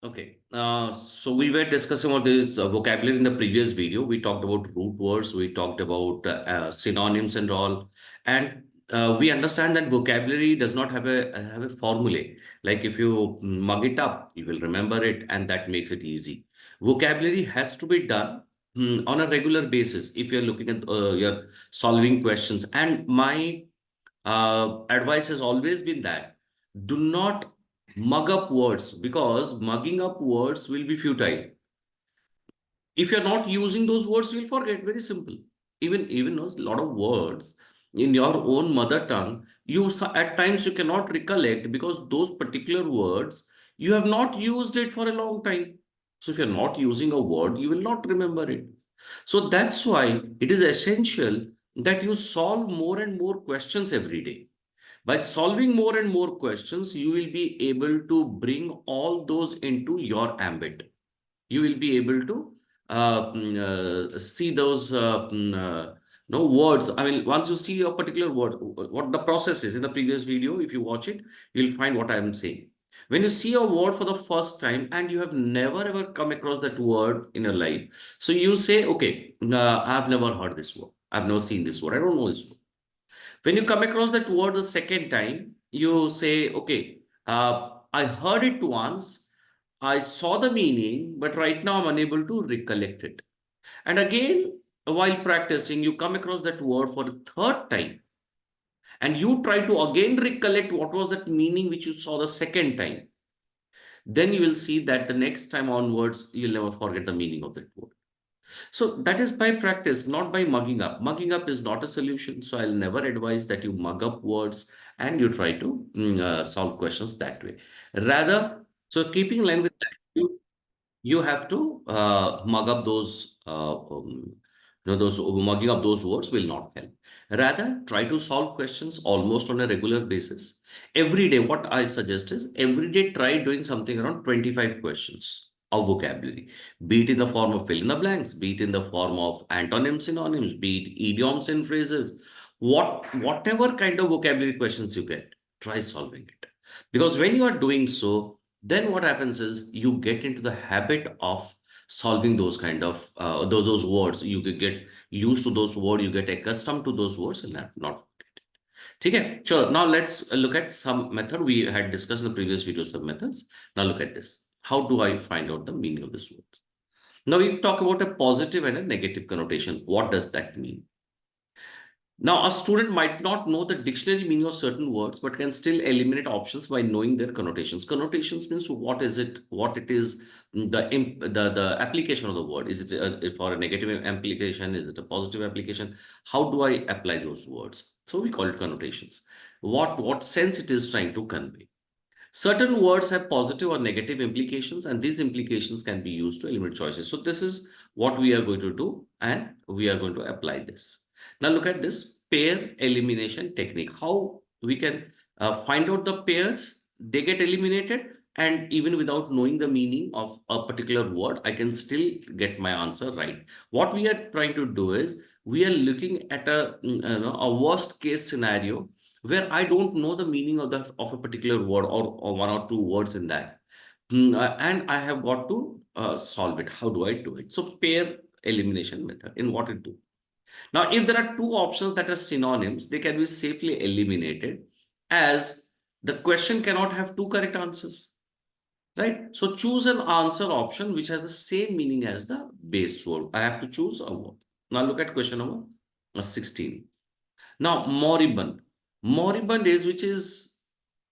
Okay, so we were discussing about this vocabulary in the previous video. We talked about root words, we talked about synonyms and all, and we understand that vocabulary does not have a formulae. Like if you mug it up, you will remember it, and that makes it easy. Vocabulary has to be done on a regular basis if you're looking at you're solving questions. And my advice has always been that do not mug up words because mugging up words will be futile. If you're not using those words, you'll forget. Very simple. Even knows a lot of words in your own mother tongue, at times you cannot recollect because those particular words you have not used it for a long time. So if you're not using a word, you will not remember it. So that's why it is essential that you solve more and more questions every day. By solving more and more questions, you will be able to bring all those into your ambit. You will be able to see those no words. I mean, once you see a particular word, what the process is in the previous video, if you watch it, you'll find what I am saying. When you see a word for the first time and you have never ever come across that word in your life, so you say, okay, I've never heard this word. I've never seen this word. I don't know this word. When you come across that word the second time, you say, okay, I heard it once, I saw the meaning, but right now I'm unable to recollect it. And again, while practicing, you come across that word for the third time, and you try to again recollect what was that meaning which you saw the second time. Then you will see that the next time onwards, you'll never forget the meaning of that word. So that is by practice, not by mugging up. Mugging up is not a solution. So I'll never advise that you mug up words and you try to solve questions that way. Rather, so keeping in line with that, you have to mug up those, those mugging up those words will not help. Rather, try to solve questions almost on a regular basis. Every day, what I suggest is every day try doing something around 25 questions of vocabulary, be it in the form of fill in the blanks, be it in the form of antonyms, synonyms, be it idioms and phrases, whatever kind of vocabulary questions you get, try solving it. Because when you are doing so, then what happens is you get into the habit of solving those kind of those words. You could get used to those words, you get accustomed to those words and not forget it. Okay, sure. Now let's look at some method. We had discussed in the previous video some methods. Now look at this. How do I find out the meaning of this words? Now we talk about a positive and a negative connotation. What does that mean? Now, a student might not know the dictionary meaning of certain words, but can still eliminate options by knowing their connotations. Connotations means what is it, what it is, the application of the word. Is it for a negative application? Is it a positive application? How do I apply those words? So we call it connotations. What sense it is trying to convey. Certain words have positive or negative implications, and these implications can be used to eliminate choices. So this is what we are going to do, and we are going to apply this. Now look at this pair elimination technique. How we can find out the pairs, they get eliminated, and even without knowing the meaning of a particular word, I can still get my answer right. What we are trying to do is, we are looking at a worst case scenario where I don't know the meaning of a particular word or one or two words in that. And I have got to solve it. How do I do it? So pair elimination method, in what it do. Now, if there are two options that are synonyms, they can be safely eliminated as the question cannot have two correct answers, right? So choose an answer option which has the same meaning as the base word. I have to choose a word. Now look at question number 16. Now, moribund. Moribund is which is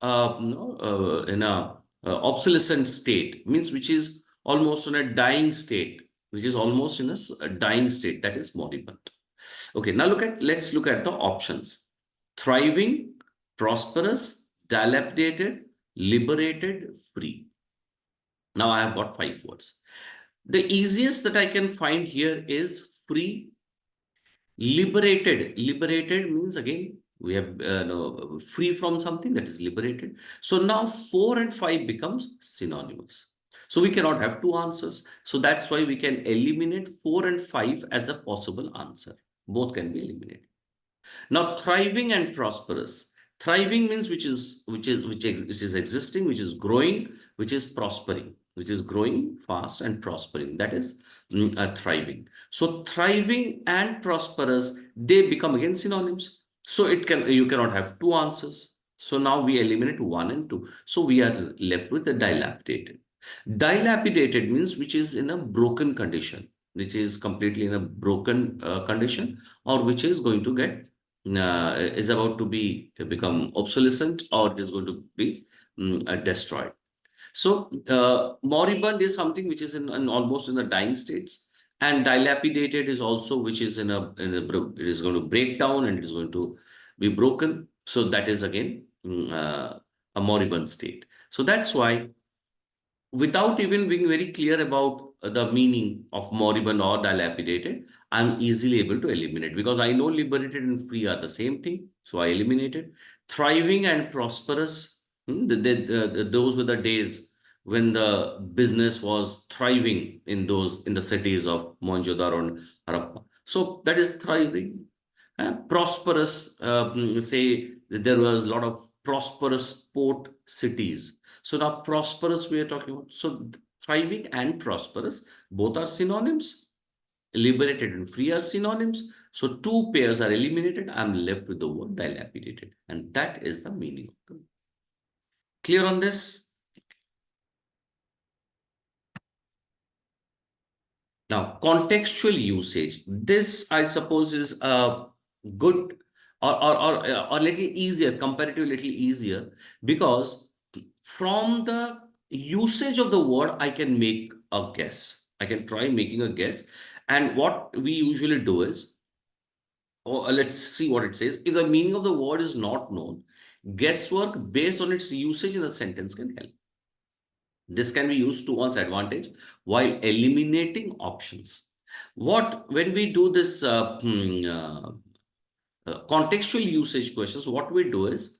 in a obsolescent state, means which is almost in a dying state, which is almost in a dying state. That is moribund. Okay, now let's look at the options. Thriving, prosperous, dilapidated, liberated, free. Now I have got 5 words. The easiest that I can find here is free. Liberated. Liberated means again, we have no, free from something, that is liberated. So now 4 and 5 becomes synonymous. So we cannot have two answers. So that's why we can eliminate 4 and 5 as a possible answer. Both can be eliminated. Now, thriving and prosperous. Thriving means which is existing, which is growing, which is prospering, which is growing fast and prospering. That is thriving. So thriving and prosperous, they become again synonyms. So you cannot have two answers. So now we eliminate one and two. So we are left with a dilapidated. Dilapidated means which is in a broken condition, which is completely in a broken condition, or which is going to get is about to be become obsolescent, or is going to be destroyed. So moribund is something which is in almost in the dying states, and dilapidated is also which is it is going to break down and it is going to be broken. So that is again a moribund state. So that's why, without even being very clear about the meaning of moribund or dilapidated, I'm easily able to eliminate, because I know liberated and free are the same thing. So I eliminated. Thriving and prosperous, those were the days when the business was thriving in the cities of Mohenjo-daro and Harappa. So that is thriving. Prosperous, say there was a lot of prosperous port cities. So now prosperous we are talking about. So thriving and prosperous, both are synonyms. Liberated and free are synonyms. So two pairs are eliminated. I'm left with the word dilapidated. And that is the meaning of them. Clear on this? Now, contextual usage. This, I suppose, is a good or little easier, comparatively little easier, because from the usage of the word, I can make a guess. I can try making a guess. And what we usually do is, let's see what it says. If the meaning of the word is not known, guesswork based on its usage in the sentence can help. This can be used to one's advantage while eliminating options. When we do this contextual usage questions, what we do is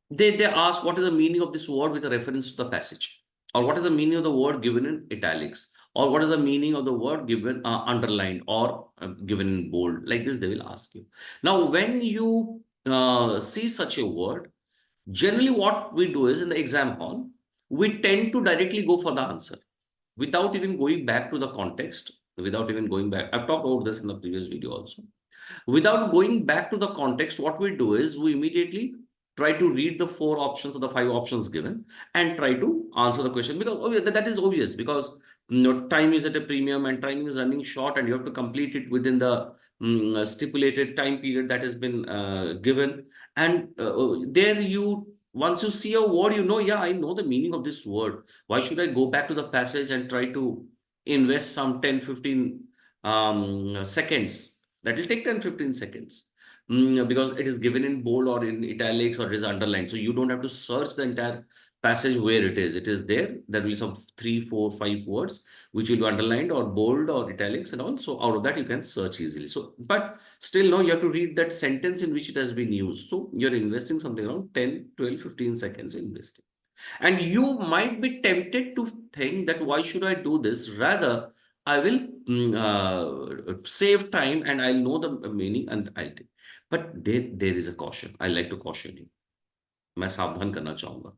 they ask what is the meaning of this word with a reference to the passage, or what is the meaning of the word given in italics, or what is the meaning of the word given underlined or given in bold. Like this, they will ask you. Now, when you see such a word, generally what we do is in the exam hall, we tend to directly go for the answer without even going back to the context, without even going back. I've talked about this in the previous video also. Without going back to the context, what we do is we immediately try to read the four options or the five options given and try to answer the question, because that is obvious, because time is at a premium and time is running short and you have to complete it within the stipulated time period that has been given. And there you once you see a word, yeah, I know the meaning of this word. Why should I go back to the passage and try to invest some 10-15 seconds? That will take 10-15 seconds, because it is given in bold or in italics or it is underlined. So you don't have to search the entire passage where it is. It is there. There will be some 3, 4, 5 words which will be underlined or bold or italics and all. So out of that, you can search easily. So, but still, no, you have to read that sentence in which it has been used. So you're investing something around 10, 12, 15 seconds investing. And you might be tempted to think that why should I do this? Rather, I will save time and I'll know the meaning and I'll take. But there is a caution. I like to caution you. मैं सावधान करना चाहूंगा.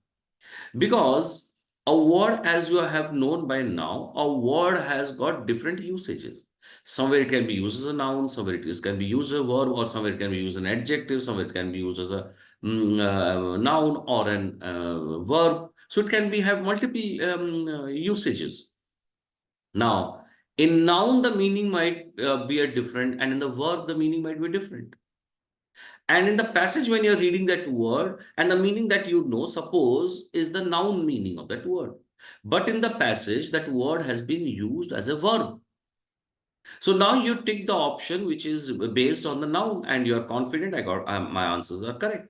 Because a word, as you have known by now, a word has got different usages. Somewhere it can be used as a noun, somewhere can be used as a verb, or somewhere it can be used as an adjective, somewhere it can be used as a noun or an verb. So it can have multiple usages. Now, in noun, the meaning might be a different, and in the verb, the meaning might be different. And in the passage, when you're reading that word, and the meaning that suppose, is the noun meaning of that word. But in the passage, that word has been used as a verb. So now you take the option which is based on the noun, and you're confident my answers are correct.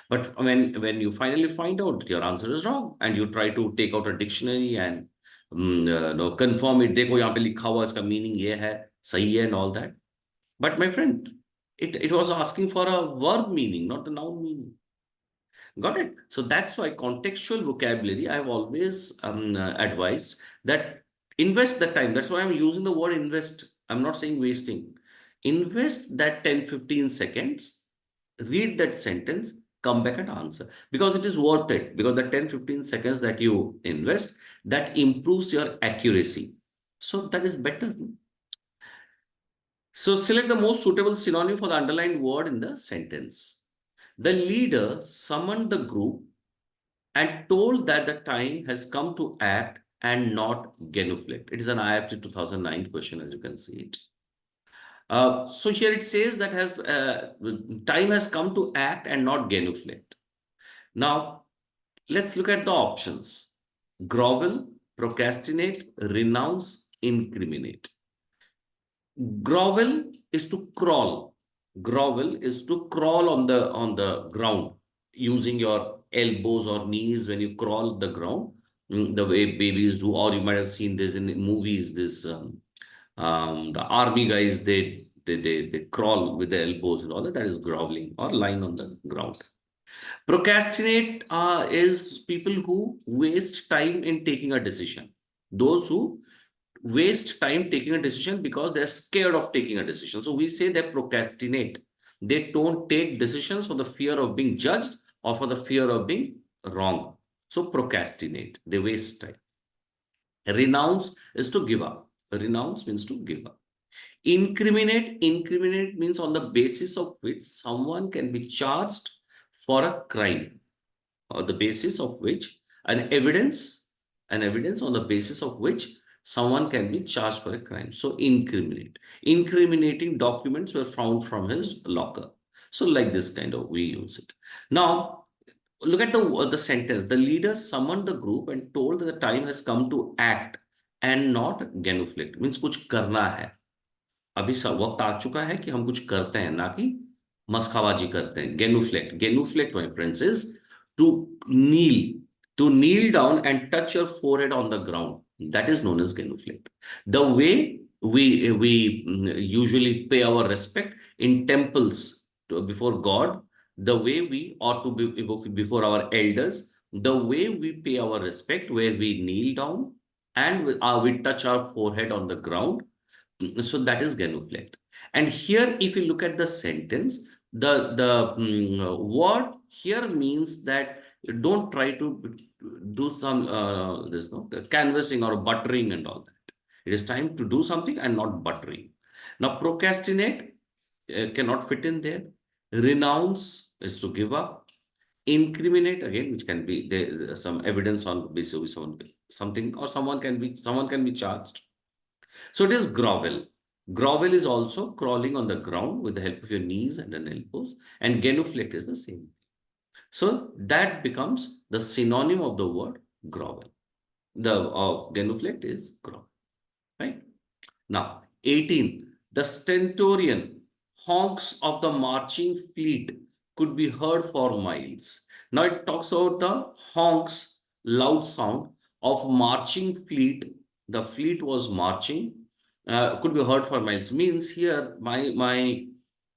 But when you finally find out your answer is wrong, and you try to take out a dictionary and confirm it, देखो यहाँ पे लिखा हुआ इसका meaning ये है, सही है and all that. But my friend, it was asking for a verb meaning, not the noun meaning. Got it? So that's why contextual vocabulary, I have always advised that invest the time. That's why I'm using the word invest. I'm not saying wasting. Invest that 10-15 seconds, read that sentence, come back and answer, because it is worth it, because the 10-15 seconds that you invest, that improves your accuracy. So that is better. So select the most suitable synonym for the underlined word in the sentence. The leader summoned the group and told that the time has come to act and not genuflect. It is an IFT 2009 question, as you can see it. So here it says that time has come to act and not genuflect. Now, let's look at the options. Grovel, procrastinate, renounce, incriminate. Grovel is to crawl. Grovel is to crawl on the ground using your elbows or knees when you crawl the ground, the way babies do, or you might have seen this in movies. The army guys, they crawl with the elbows and all that. That is groveling or lying on the ground. Procrastinate is people who waste time in taking a decision. Those who waste time taking a decision because they're scared of taking a decision. So we say they procrastinate. They don't take decisions for the fear of being judged or for the fear of being wrong. So procrastinate. They waste time. Renounce is to give up. Renounce means to give up. Incriminate means on the basis of which someone can be charged for a crime, or the basis of which an evidence on the basis of which someone can be charged for a crime. So incriminate. Incriminating documents were found from his locker. So like this kind of, we use it. Now, look at the sentence. The leader summoned the group and told that the time has come to act and not genuflect. Means कुछ करना है. अभी वक्त आ चुका है कि हम कुछ करते हैं, ना कि मस्काबाजी करते हैं. Genuflect, my friends, is to kneel down and touch your forehead on the ground. That is known as genuflect. The way we usually pay our respect in temples before God, the way we ought to be before our elders, the way we pay our respect, where we kneel down and we touch our forehead on the ground. So that is genuflect. And here, if you look at the sentence, the word here means that don't try to do some canvassing or buttering and all that. It is time to do something and not buttering. Now, procrastinate cannot fit in there. Renounce is to give up. Incriminate, again, which can be some evidence on basis of something, or someone can be charged. So it is grovel. Grovel is also crawling on the ground with the help of your knees and elbows, and genuflect is the same. So that becomes the synonym of the word grovel. The of genuflect is grovel, right? Now, 18. The stentorian honks of the marching fleet could be heard for miles. Now it talks about the honks, loud sound of marching fleet. The fleet was marching, could be heard for miles. Means here, my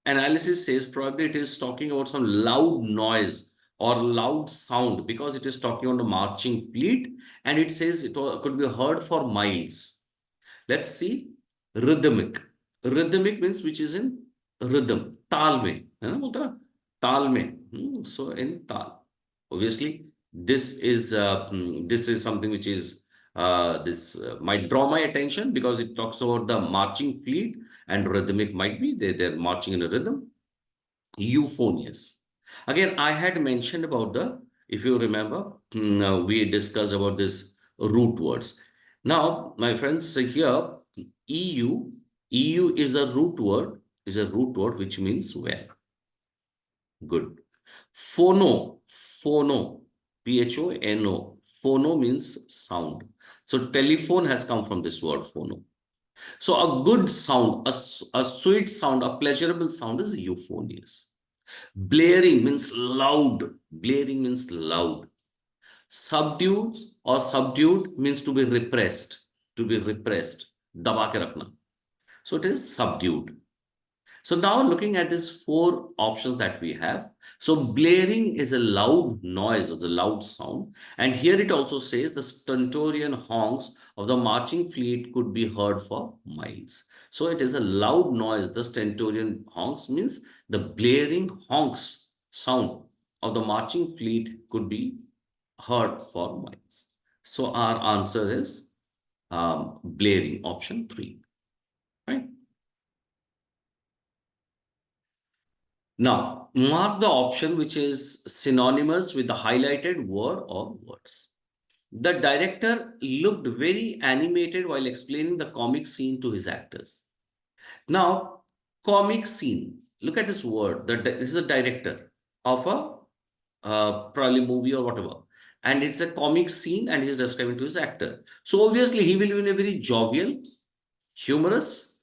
analysis says probably it is talking about some loud noise or loud sound, because it is talking on the marching fleet, and it says it could be heard for miles. Let's see. Rhythmic. Rhythmic means which is in rhythm. Taal mein. है ना बोलता ना? Taal mein. So in taal. Obviously, this is something which is might draw my attention, because it talks about the marching fleet, and rhythmic might be they're marching in a rhythm. Euphonious. Again, I had mentioned about if you remember, we discussed about this root words. Now, my friends, here EU is a root word which means well. Good. Phono, Phono. Phono means sound. So telephone has come from this word phono. So a good sound, a sweet sound, a pleasurable sound is euphonious. Blaring means loud. Blaring means loud. Subdued means to be repressed. To be repressed. Daba ke rakhna. So it is subdued. So now looking at these 4 options that we have. So blaring is a loud noise, or the loud sound. And here it also says the stentorian honks of the marching fleet could be heard for miles. So it is a loud noise. The stentorian honks means the blaring honks sound of the marching fleet could be heard for miles. So our answer is blaring, option 3. Right? Now, mark the option which is synonymous with the highlighted word or words. The director looked very animated while explaining the comic scene to his actors. Now, comic scene. Look at this word. This is a director of a probably movie or whatever. And it's a comic scene and he's describing to his actor. So obviously he will be in a very jovial, humorous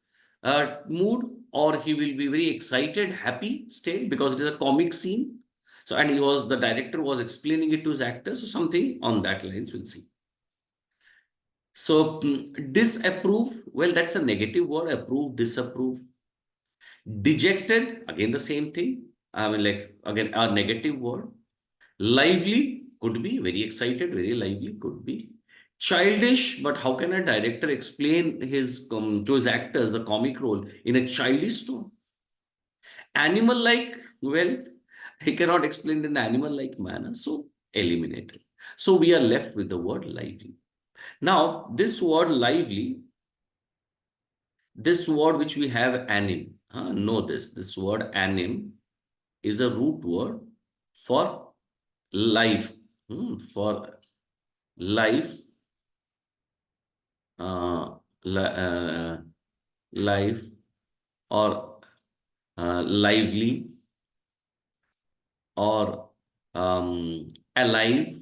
mood, or he will be very excited, happy state because it is a comic scene. So, and the director was explaining it to his actor. So something on that lines we'll see. So disapprove, well, that's a negative word, approve, disapprove. Dejected, again the same thing. I mean, like, again, a negative word. Lively could be very excited, very lively could be. Childish, but how can a director explain his to his actors the comic role in a childish tone? Animal-like, well, he cannot explain in an animal-like manner, so eliminated. So we are left with the word lively. Now, this word lively, this word which we have anim, know this word anim is a root word for life, for life, li life or lively or alive,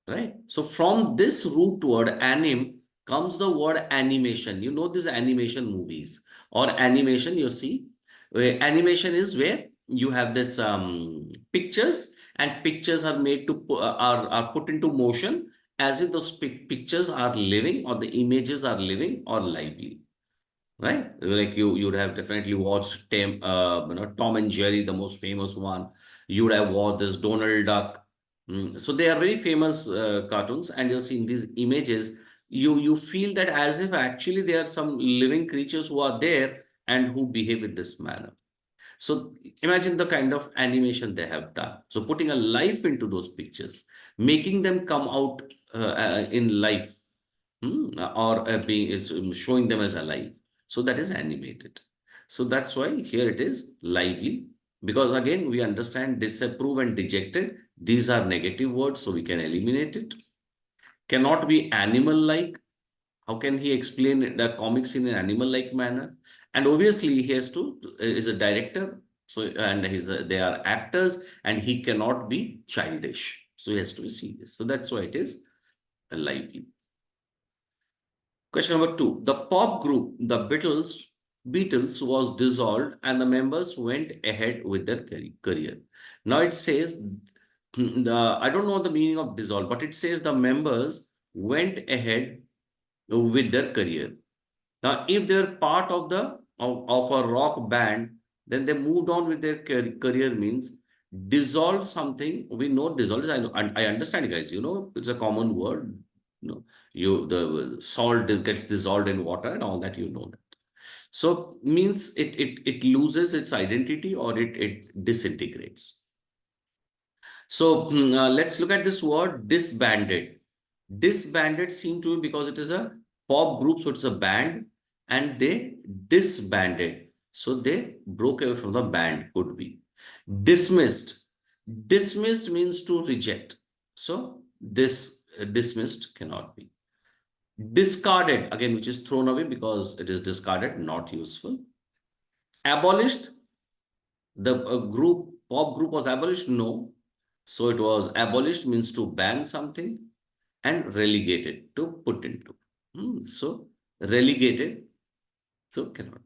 right? So from this root word anim comes the word animation. You know these animation movies or animation you see. Animation is where you have this pictures, and pictures are made to are put into motion as if those pictures are living or the images are living or lively, right? Like you would have definitely watched Tom and Jerry, the most famous one. You would have watched this Donald Duck. So they are very famous cartoons, and you're seeing these images. You feel that as if actually there are some living creatures who are there and who behave in this manner. So imagine the kind of animation they have done. So putting a life into those pictures, making them come out in life, or being it's showing them as alive. So that is animated. So that's why here it is lively. Because again, we understand disapprove and dejected. These are negative words, so we can eliminate it. Cannot be animal-like. How can he explain the comics in an animal-like manner? And obviously, he has to is a director, so and they are actors, and he cannot be childish. So he has to be serious. So that's why it is lively. Question number 2. The pop group, the Beatles was dissolved and the members went ahead with their career. Now it says, I don't know the meaning of dissolve, but it says the members went ahead with their career. Now, if they're part of of a rock band, then they moved on with their career means dissolve something. We know dissolve is, I understand, guys, it's a common word. The salt gets dissolved in water and all that, that. So means it loses its identity or it disintegrates. So let's look at this word disbanded. Disbanded seem to be because it is a pop group, so it's a band, and they disbanded. So they broke away from the band, could be. Dismissed. Dismissed means to reject. So this dismissed cannot be. Discarded, again, which is thrown away because it is discarded, not useful. Abolished. The pop group was abolished? No. So it was abolished means to ban something, and relegated, to put into. So relegated, so cannot be.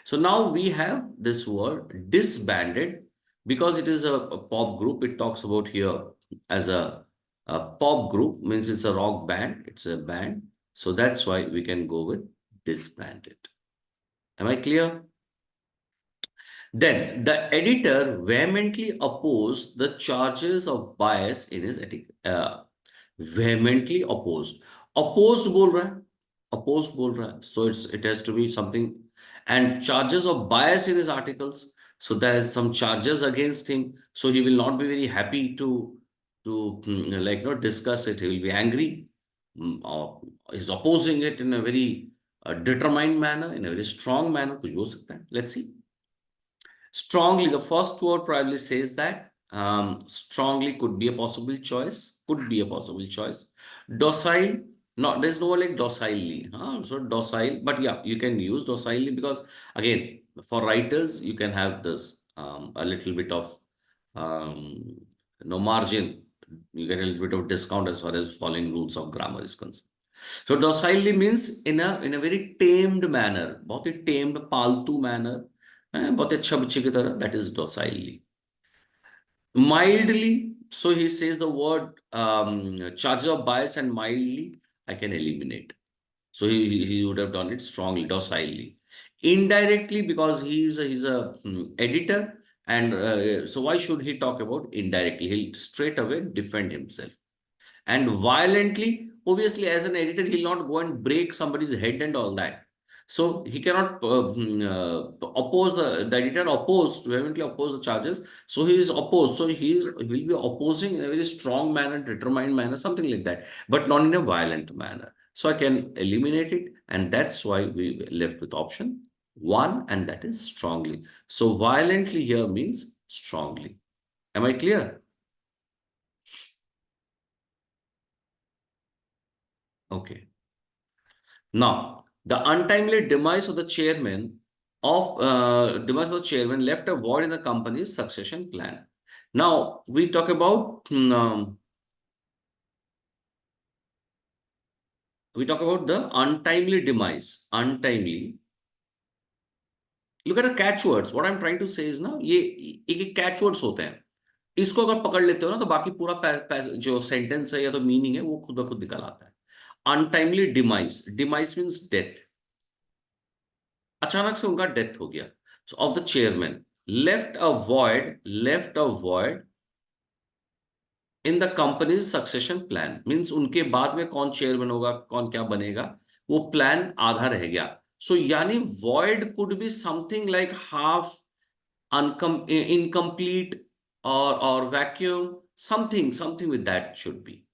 So now we have this word disbanded because it is a pop group. It talks about here as a pop group, means it's a rock band. It's a band. So that's why we can go with disbanded. Am I clear? Then the editor vehemently opposed the charges of bias in his vehemently opposed. Opposed bol raha hai. Opposed bol raha hai. So it has to be something. And charges of bias in his articles. So there is some charges against him. So he will not be very happy like not discuss it. He will be angry, or is opposing it in a very determined manner, in a very strong manner. कुछ भी हो सकता है. Let's see. Strongly, the first word probably says that. Strongly could be a possible choice. Could be a possible choice. Docile, not there's no like docilely. Huh? So docile, but yeah, you can use docilely because again, for writers, you can have this a little bit of no margin. You get a little bit of discount as far as following rules of grammar is concerned. So docilely means in a very tamed manner, बहुत ही tamed, पालतू manner, बहुत अच्छा बच्चे की तरह, that is docilely. Mildly, so he says the word charges of bias and mildly, I can eliminate. So he would have done it strongly, docilely. Indirectly, because he's a editor, and so why should he talk about indirectly? He'll straight away defend himself. And violently, obviously, as an editor, he'll not go and break somebody's head and all that. So he cannot oppose the editor opposed, vehemently oppose the charges. So he is opposed. So he will be opposing in a very strong manner, determined manner, something like that, but not in a violent manner. So I can eliminate it, and that's why we left with option one, and that is strongly. So violently here means strongly. Am I clear? Okay. Now, the untimely demise of the chairman left a void in the company's succession plan. Now, we talk about the untimely demise. Untimely. Look at the catchwords. What I'm trying to say is now, ये एक catchwords होते हैं. इसको अगर पकड़ लेते हो ना तो बाकी पूरा जो सेंटेंस है या तो मीनिंग है वो खुद ब खुद निकल आता है. Untimely demise. Demise means death. अचानक से उनका डेथ हो गया. So of the chairman, left a void in the company's succession plan. Means उनके बाद में कौन चेयरमैन होगा, कौन क्या बनेगा, वो प्लान आधा रह गया. So यानी void could be something like half incomplete or vacuum, something with that should be.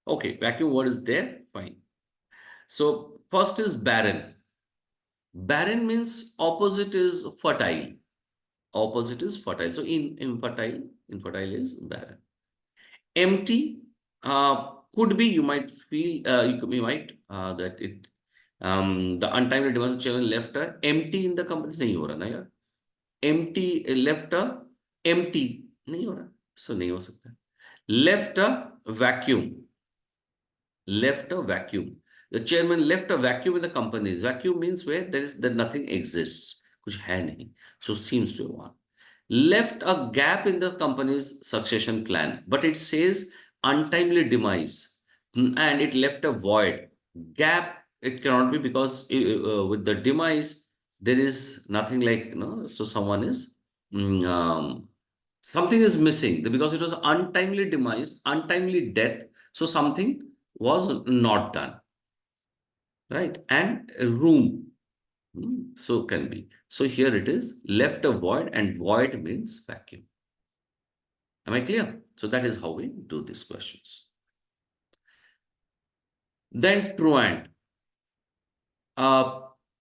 Okay, vacuum word is there, fine. So first is barren. Barren means opposite is fertile. Opposite is fertile. So infertile is barren. Empty could be, you might feel, you might that it the untimely demise of children left her empty in the company. नहीं हो रहा ना यार. Empty left a empty नहीं हो रहा. So नहीं हो सकता. Left a vacuum. Left a vacuum. The chairman left a vacuum in the companies. Vacuum means where that nothing exists. कुछ है नहीं. So seems to have left a gap in the company's succession plan, but it says untimely demise, and it left a void. Gap, it cannot be because with the demise, there is nothing like, so someone is, something is missing because it was untimely demise, untimely death. So something was not done, right? And room. So can be. So here it is left a void, and void means vacuum. Am I clear? So that is how we do these questions. Then truant.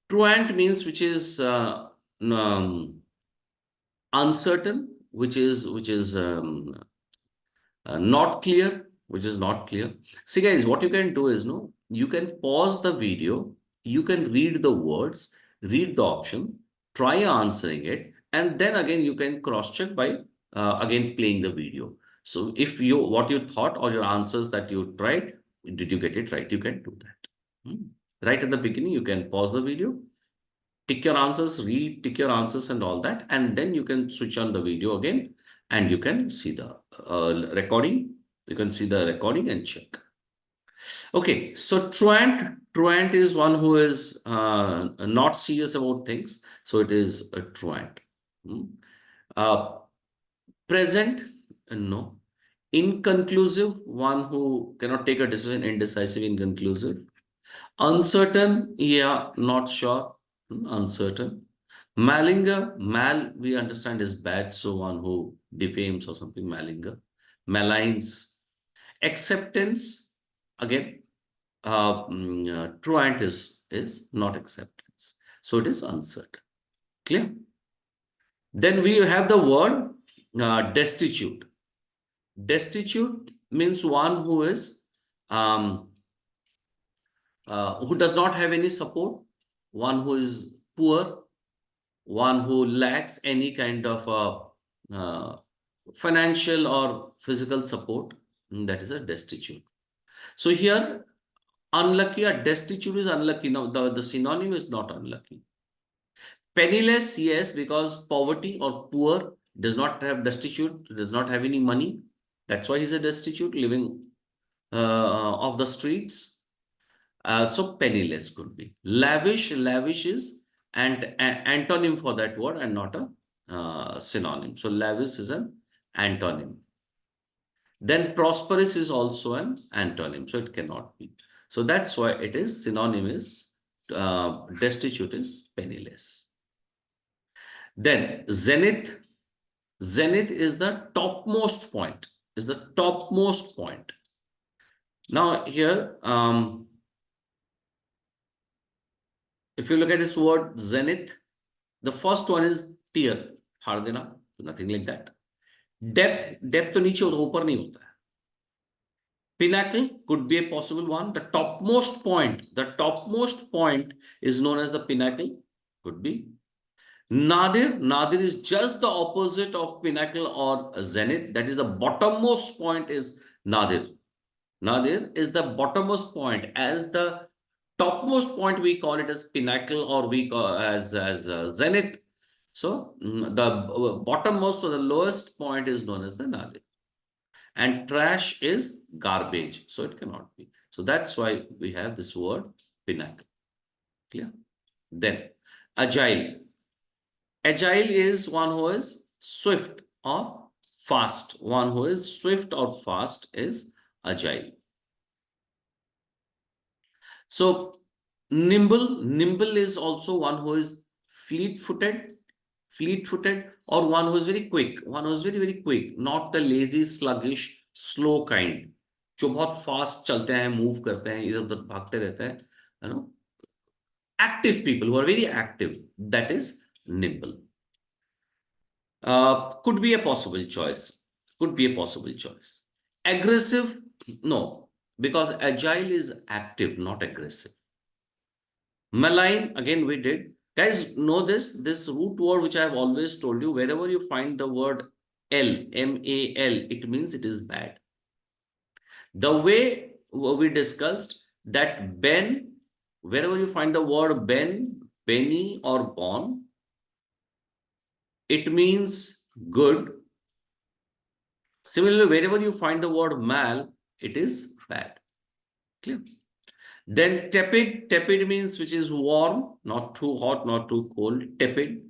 Truant means which is uncertain, which is not clear, which is not clear. See guys, what you can do is, you can pause the video, you can read the words, read the option, try answering it, and then again you can cross-check by again playing the video. So if what you thought or your answers that you tried, did you get it right? You can do that. Right at the beginning, you can pause the video, tick your answers, tick your answers and all that, and then you can switch on the video again and you can see the recording. You can see the recording and check. Okay, so truant is one who is not serious about things. So it is a truant. Present, no. Inconclusive, one who cannot take a decision, indecisive, inconclusive. Uncertain, yeah, not sure, uncertain. Malinger, we understand is bad, so one who defames or something, malinger. Maligns. Acceptance, again, truant is not acceptance. So it is uncertain. Clear? Then we have the word destitute. Destitute means one who is um, who does not have any support, one who is poor, one who lacks any kind of financial or physical support. That is a destitute. So here, unlucky or destitute is unlucky. Now, the synonym is not unlucky. Penniless, yes, because poverty or poor does not have destitute, does not have any money. That's why he's a destitute, living off the streets. So penniless could be. Lavish is antonym for that word and not a synonym. So lavish is an antonym. Then prosperous is also an antonym, so it cannot be. So that's why it is synonym is destitute is penniless. Then zenith. Zenith is the topmost point. Is the topmost point. Now here, if you look at this word zenith, the first one is tier, हार देना, nothing like that. Depth तो नीचे होता है, ऊपर नहीं होता है. Pinnacle could be a possible one. The topmost point is known as the pinnacle. Could be. Nadir is just the opposite of pinnacle or zenith. That is the bottommost point is nadir. Nadir is the bottommost point. As the topmost point we call it as pinnacle or we call as zenith. So the bottommost or the lowest point is known as the nadir. And trash is garbage, so it cannot be. So that's why we have this word pinnacle. Clear? Then agile. Agile is one who is swift or fast. One who is swift or fast is agile. So nimble is also one who is fleet-footed or one who is very quick, very quick, not the lazy, sluggish, slow kind, जो बहुत fast चलते हैं, move करते हैं, इधर उधर भागते रहते हैं, you know, active people who are very active, that is nimble. Could be a possible choice. Aggressive, no, because agile is active, not aggressive. Malign, again we did. Guys, know this root word which I have always told you, wherever you find the word L, M-A-L, it means it is bad. The way we discussed that Ben, wherever you find the word Ben, Benny or Bon, it means good. Similarly, wherever you find the word mal, it is bad. Clear? Then tepid means which is warm, not too hot, not too cold, tepid.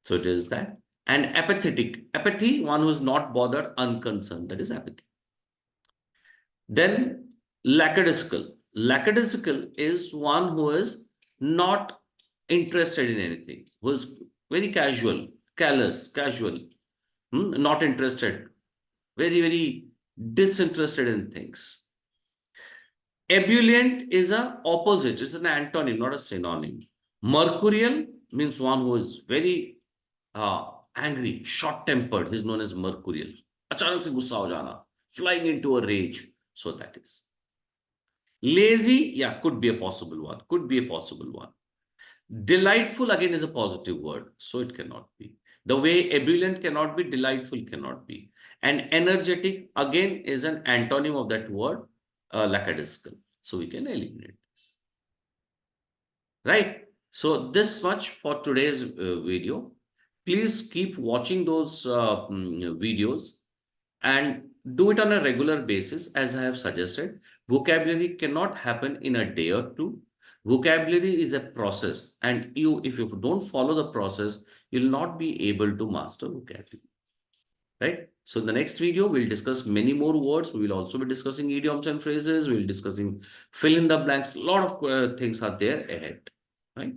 So it is that. And apathetic. Apathy, one who is not bothered, unconcerned, that is apathy. Then lackadaisical. Lackadaisical is one who is not interested in anything, who is very casual, callous, casual, not interested, very, very disinterested in things. Ebullient is an opposite. It's an antonym, not a synonym. Mercurial means one who is very angry, short-tempered. He's known as mercurial. अचानक से गुस्सा हो जाना, flying into a rage. So that is. Lazy, yeah, could be a possible one. Delightful, again, is a positive word. So it cannot be. The way ebullient cannot be, delightful cannot be. And energetic, again, is an antonym of that word. Lackadaisical. So we can eliminate this. Right? So this much for today's video. Please keep watching those videos and do it on a regular basis as I have suggested. Vocabulary cannot happen in a day or two. Vocabulary is a process, and if you don't follow the process, you'll not be able to master vocabulary. Right? So in the next video, we'll discuss many more words. We will also be discussing idioms and phrases. We'll be discussing fill in the blanks. A lot of things are there ahead. Right?